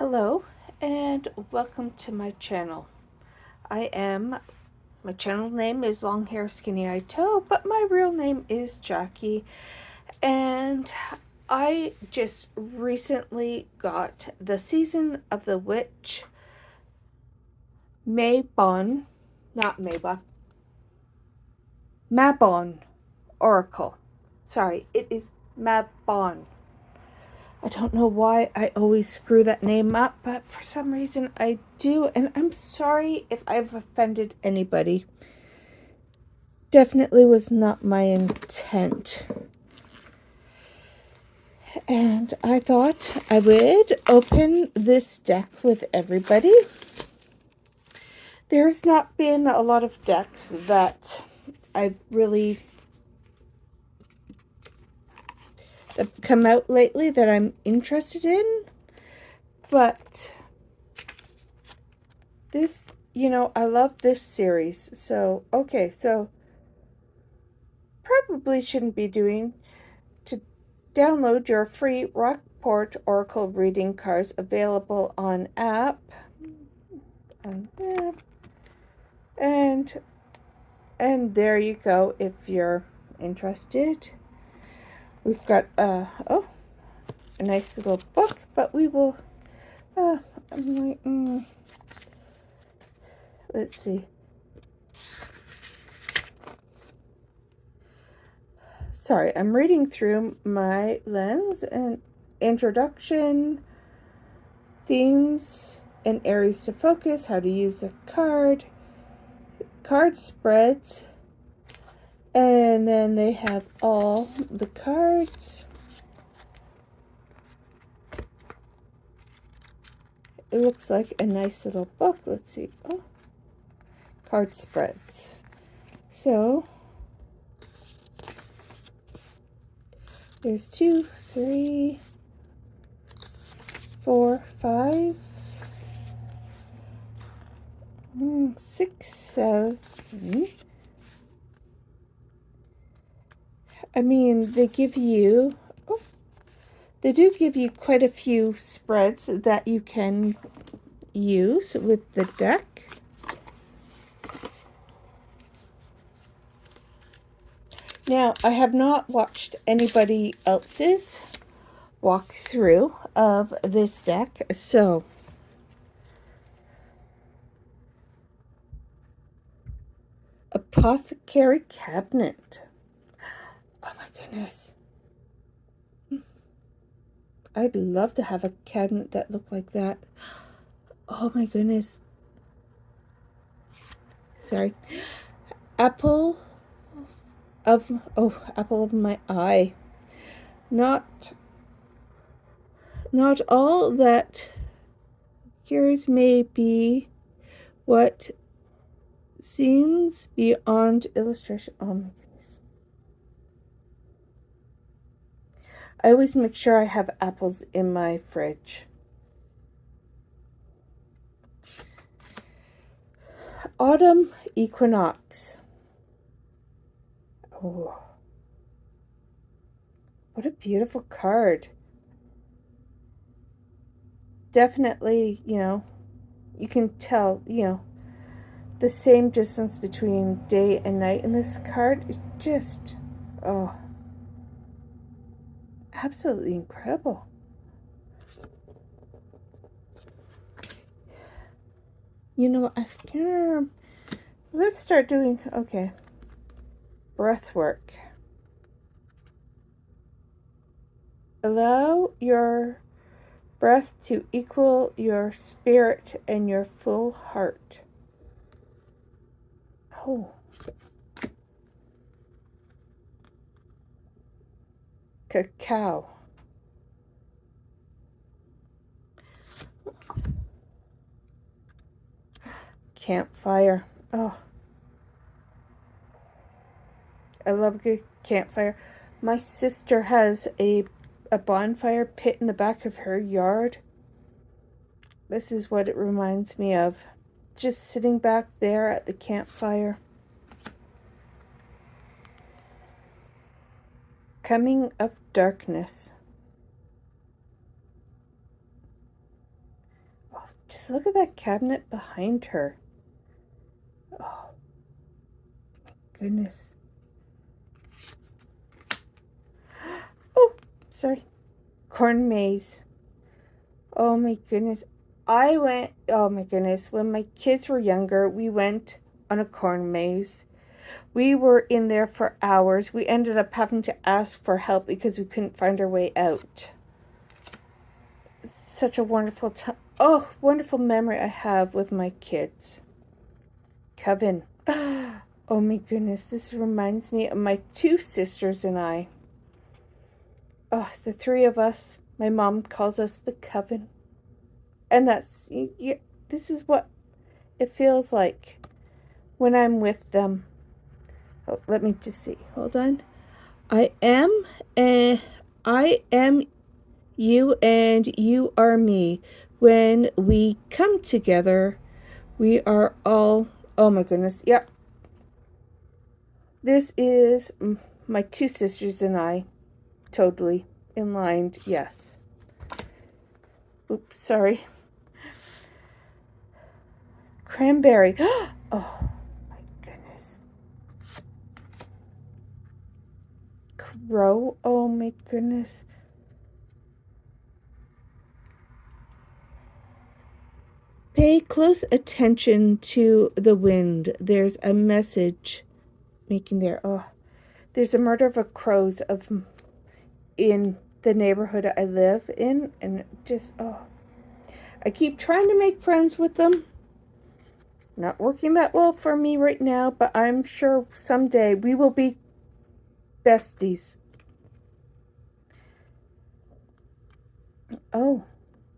Hello and welcome to my channel. My channel name is Long Hair Skinny Eye Toe, but my real name is Jackie, and I just recently got the Season of the Witch mabon, not mabon Oracle. Sorry, it is mabon. I don't know why I always screw that name up, but for some reason I do, and I'm sorry if I've offended anybody. Definitely was not my intent. And I thought I would open this deck with everybody. There's not been a lot of decks that I've really have come out lately that I'm interested in, but this, I love this series. So, okay, so probably shouldn't be doing to download your free Rockport Oracle reading cards available on app. And there you go if you're interested. We've got a nice little book, but we will let's see. Sorry, I'm reading through my lens and introduction, themes and areas to focus, how to use a card spreads, and then they have all the cards. It looks like a nice little book. Let's see. Oh, card spreads. So there's 2, 3, 4, 5, 6, 7. I mean, they do give you quite a few spreads that you can use with the deck. Now, I have not watched anybody else's walkthrough of this deck, so Apothecary Cabinet. Oh my goodness. I'd love to have a cabinet that looked like that. Oh my goodness. Sorry. Apple of my eye. Not all that cures may be what seems beyond illustration. Oh my goodness. I always make sure I have apples in my fridge. Autumn Equinox. Oh, what a beautiful card. Definitely, you can tell, the same distance between day and night in this card is just, oh, absolutely incredible. Let's start doing, okay, breath work. Allow your breath to equal your spirit and your full heart. Oh. Cacao. Campfire. Oh. I love a good campfire. My sister has a bonfire pit in the back of her yard. This is what it reminds me of. Just sitting back there at the campfire. Coming of darkness. Just look at that cabinet behind her. Oh, goodness. Oh, sorry. Corn maze. Oh my goodness. Oh my goodness. When my kids were younger, we went on a corn maze. We were in there for hours. We ended up having to ask for help because we couldn't find our way out. Such a wonderful time. Oh, wonderful memory I have with my kids. Coven. Oh my goodness. This reminds me of my two sisters and I. Oh, the three of us. My mom calls us the Coven. And this is what it feels like when I'm with them. Oh, let me just see. Hold on. I am you and you are me. When we come together, we are all, oh my goodness. Yep. This is my two sisters and I. Totally in line. Yes. Oops, sorry. Cranberry. Oh my goodness. Crow. Oh my goodness. Pay close attention to the wind. There's a message making there. Oh, there's a murder of a crows in the neighborhood I live in, and just I keep trying to make friends with them. Not working that well for me right now, but I'm sure someday we will be besties. Oh,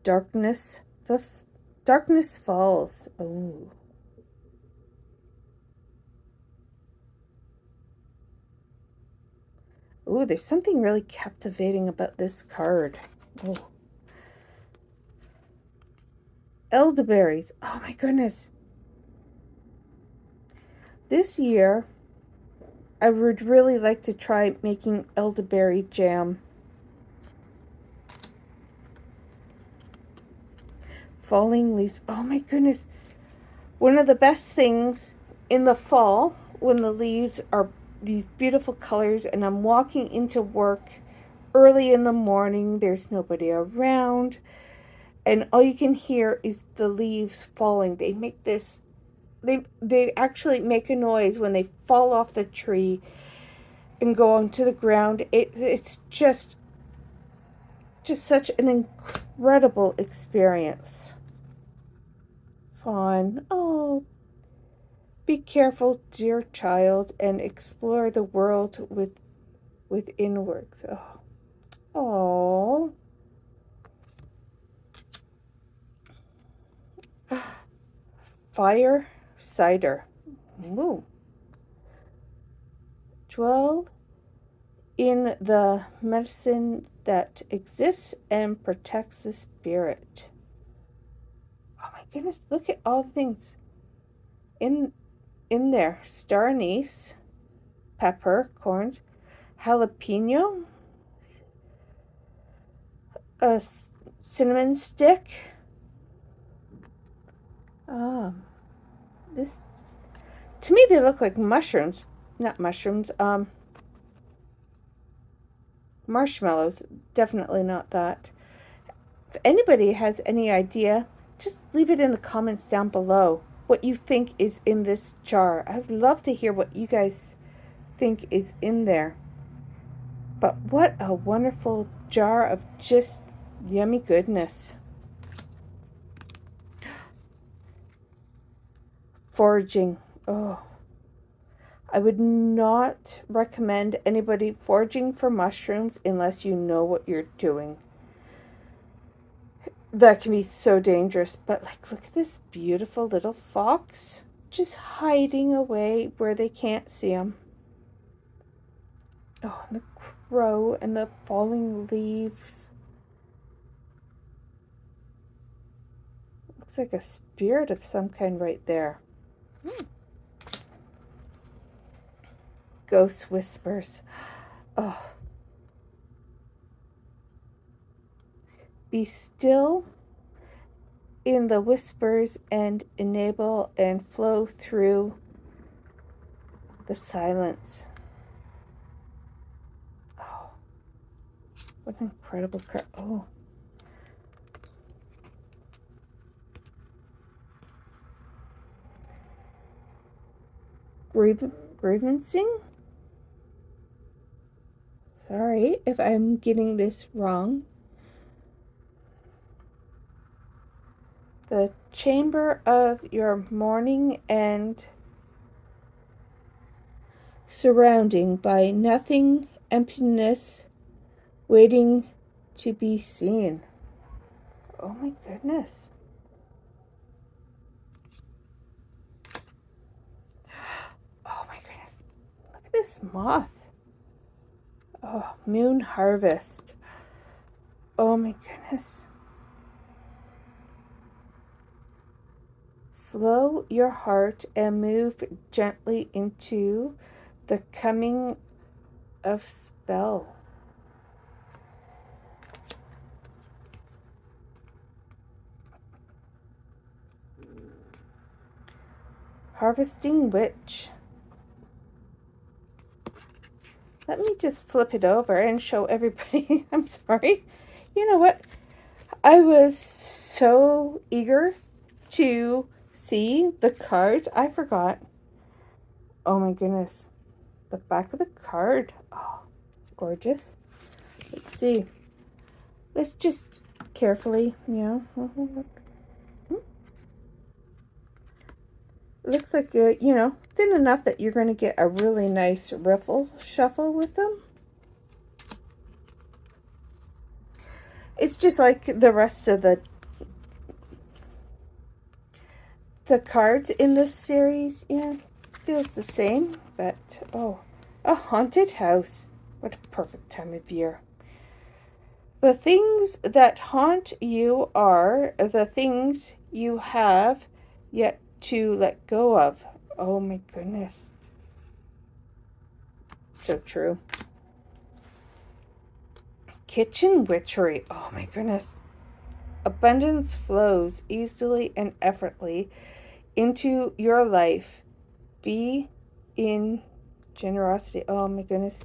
darkness. Darkness falls. Oh. Ooh, there's something really captivating about this card. Oh. Elderberries. Oh my goodness. This year, I would really like to try making elderberry jam. Falling leaves. Oh my goodness. One of the best things in the fall, when the leaves are these beautiful colors and I'm walking into work early in the morning, there's nobody around, and all you can hear is the leaves falling. They make this, they actually make a noise when they fall off the tree and go onto the ground. It's just such an incredible experience. Fun. Oh, be careful, dear child, and explore the world with inwards. Oh. Fire cider. Ooh. Dwell in the medicine that exists and protects the spirit. Oh my goodness, look at all the things in there. Star anise, peppercorns, jalapeno, a cinnamon stick. This, to me, they look like mushrooms. Not mushrooms. Marshmallows. Definitely not that. If anybody has any idea, just leave it in the comments down below what you think is in this jar. I'd love to hear what you guys think is in there. But what a wonderful jar of just yummy goodness. Foraging. Oh, I would not recommend anybody foraging for mushrooms unless you know what you're doing. That can be so dangerous. But like, look at this beautiful little fox just hiding away where they can't see him. Oh, and the crow and the falling leaves. Looks like a spirit of some kind right there. Ghost whispers. Oh. Be still in the whispers and enable and flow through the silence. Oh, what an incredible card. Oh. Grievancing? Sorry if I'm getting this wrong. The chamber of your mourning and surrounding by nothing, emptiness, waiting to be seen. Oh my goodness. Oh my goodness. Look at this moth. Oh, moon harvest. Oh my goodness. Slow your heart and move gently into the coming of spell. Harvesting witch. Let me just flip it over and show everybody. I'm sorry. You know what? I was so eager to see the cards. I forgot. Oh my goodness. The back of the card. Oh, gorgeous. Let's see. Let's just carefully, looks like, thin enough that you're going to get a really nice riffle shuffle with them. It's just like the rest of the cards in this series. Yeah, feels the same, but oh, a haunted house. What a perfect time of year. The things that haunt you are the things you have yet to let go of. Oh my goodness. So true. Kitchen witchery. Oh my goodness. Abundance flows easily and effortlessly into your life. Be in generosity. Oh my goodness.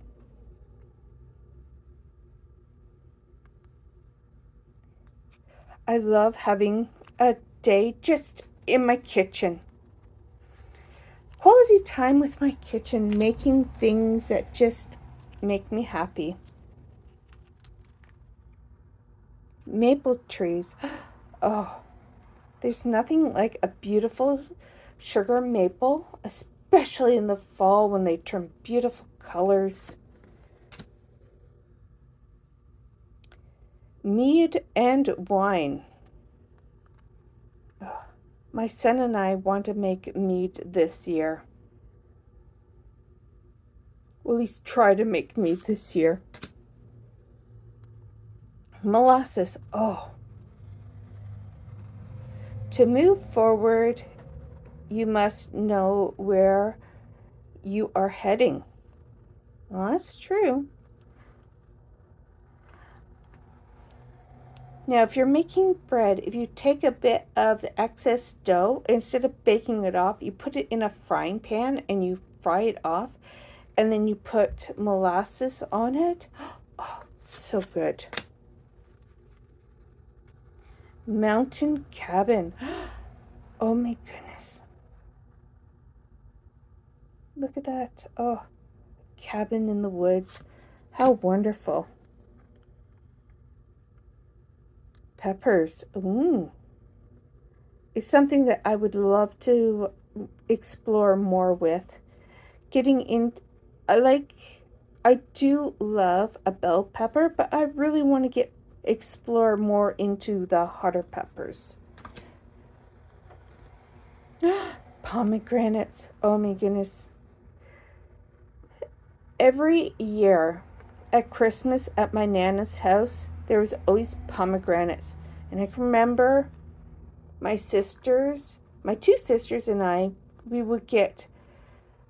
I love having a day just in my kitchen. Quality time with my kitchen, making things that just make me happy. Maple trees. Oh, there's nothing like a beautiful sugar maple, especially in the fall when they turn beautiful colors. Mead and wine. Oh, my son and I want to make mead this year. We'll at least try to make mead this year. Molasses. Oh. To move forward, you must know where you are heading. Well, that's true. Now, if you're making bread, if you take a bit of the excess dough, instead of baking it off, you put it in a frying pan and you fry it off, and then you put molasses on it. Oh, so good. Mountain cabin. Oh my goodness. Look at that. Oh, cabin in the woods. How wonderful. Peppers. It's something that I would love to explore more with. Getting in, I do love a bell pepper, but I really want to explore more into the hotter peppers. Pomegranates. Oh my goodness. Every year at Christmas at my Nana's house, there was always pomegranates. And I can remember my two sisters and I, we would get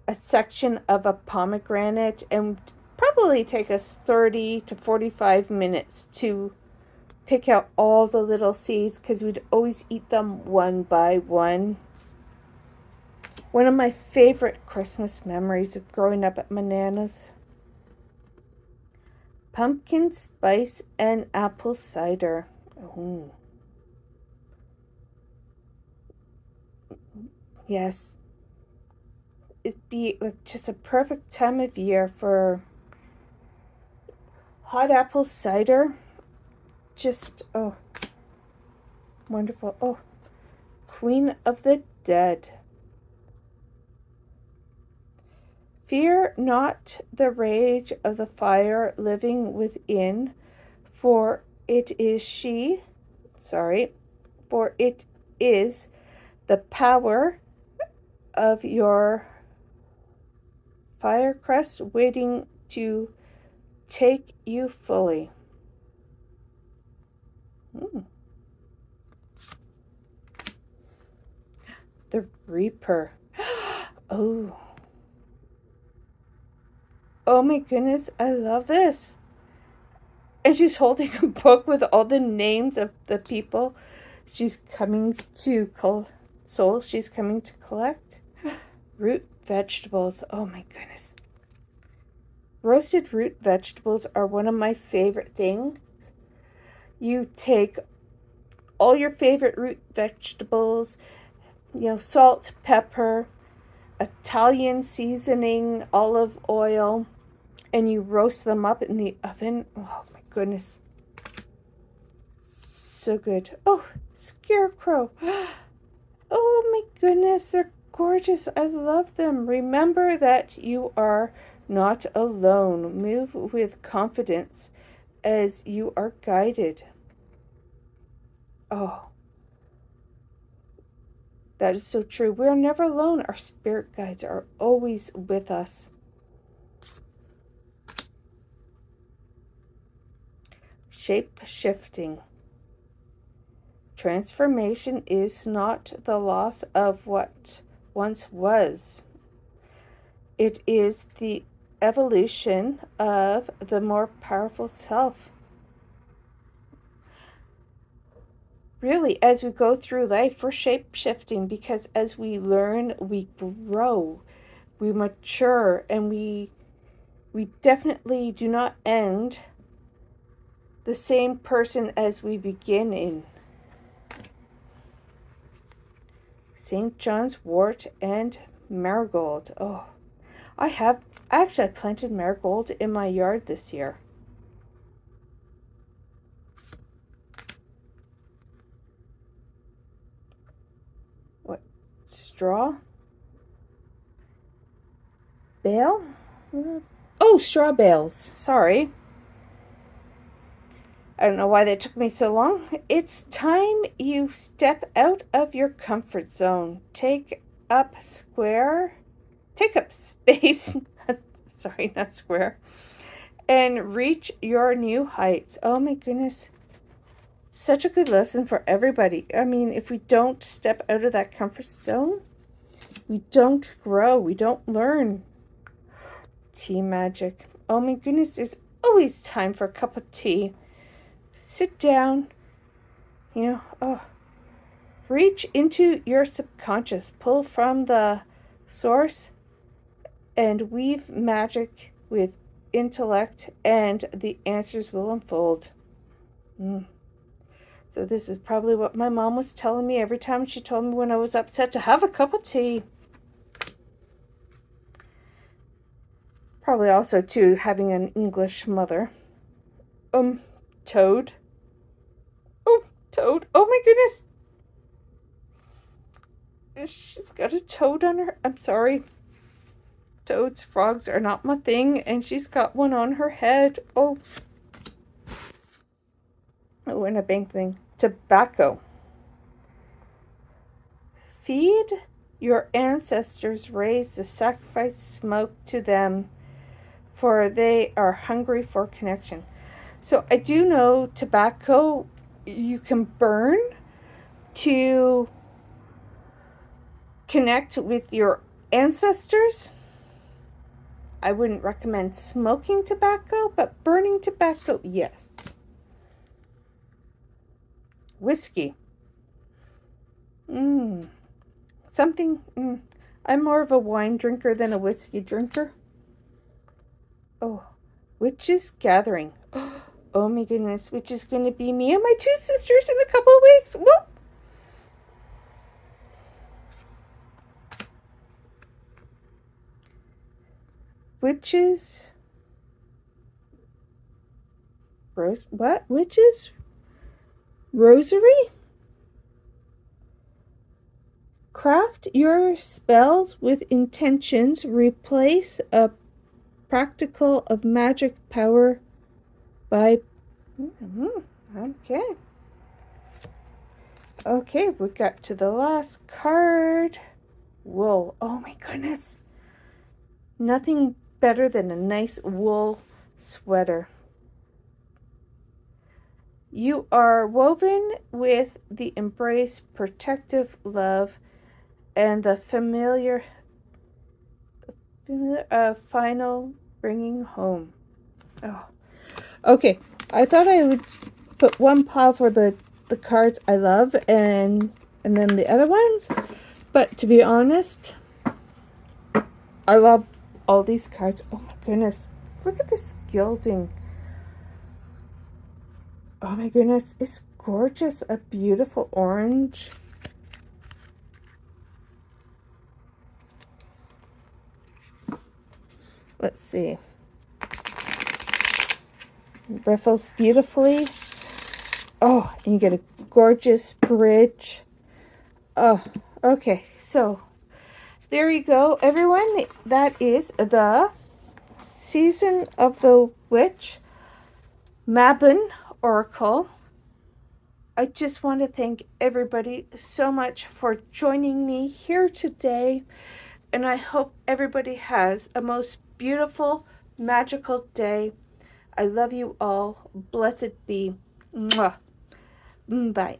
a section of a pomegranate and probably take us 30 to 45 minutes to pick out all the little seeds because we'd always eat them one by one. One of my favorite Christmas memories of growing up at my Nana's. Pumpkin spice and apple cider. Oh. Yes. It'd be like just a perfect time of year for hot apple cider. Just, oh, wonderful. Oh, Queen of the Dead. Fear not the rage of the fire living within, for it is the power of your fire crest waiting to take you fully. The Reaper. Oh. Oh my goodness, I love this. And she's holding a book with all the names of the people she's coming to she's coming to collect. Root vegetables. Oh my goodness. Roasted root vegetables are one of my favorite things. You take all your favorite root vegetables, salt, pepper, Italian seasoning, olive oil, and you roast them up in the oven. Oh my goodness. So good. Oh, scarecrow. Oh my goodness, they're gorgeous. I love them. Remember that you are not alone. Move with confidence as you are guided. Oh, that is so true. We are never alone. Our spirit guides are always with us. Shape shifting. Transformation is not the loss of what once was. It is the evolution of the more powerful self. Really, as we go through life, we're shape shifting because as we learn, we grow, we mature, and we definitely do not end the same person as we begin in. St. John's wort and marigold. Oh, I planted marigold in my yard this year. What? Straw? Bale? Oh, straw bales. Sorry. I don't know why that took me so long. It's time you step out of your comfort zone. Take up space. Sorry, not square. And reach your new heights. Oh my goodness. Such a good lesson for everybody. I mean, if we don't step out of that comfort zone, we don't grow. We don't learn. Tea magic. Oh my goodness, there's always time for a cup of tea. Sit down, reach into your subconscious, pull from the source, and weave magic with intellect, and the answers will unfold. So this is probably what my mom was telling me every time she told me when I was upset to have a cup of tea. Probably also, too, having an English mother. Toad. Oh, Toad. Oh my goodness. She's got a toad on her. I'm sorry. Toads, frogs are not my thing, and she's got one on her head. Oh, and a big thing. Tobacco. Feed your ancestors, raise the sacrifice smoke to them, for they are hungry for connection. So I do know tobacco you can burn to connect with your ancestors. I wouldn't recommend smoking tobacco, but burning tobacco, yes. Whiskey. Something. I'm more of a wine drinker than a whiskey drinker. Oh, witches gathering. Oh my goodness, which is going to be me and my two sisters in a couple of weeks. Whoop. Witches. What? Witches? Rosary? Craft your spells with intentions. Replace a practical of magic power by... Okay. Okay, we got to the last card. Wool. Oh my goodness. Nothing better than a nice wool sweater. You are woven with the embrace, protective love, and the familiar final bringing home. Oh, okay. I thought I would put one pile for the cards I love and then the other ones. But to be honest, I love all these cards. Oh my goodness. Look at this gilding. Oh my goodness. It's gorgeous. A beautiful orange. Let's see. Ruffles beautifully. Oh, and you get a gorgeous bridge. Oh, okay. So, there you go, everyone. That is the Season of the Witch Mabon Oracle. I just want to thank everybody so much for joining me here today. And I hope everybody has a most beautiful, magical day. I love you all. Blessed be. Mwah. Bye.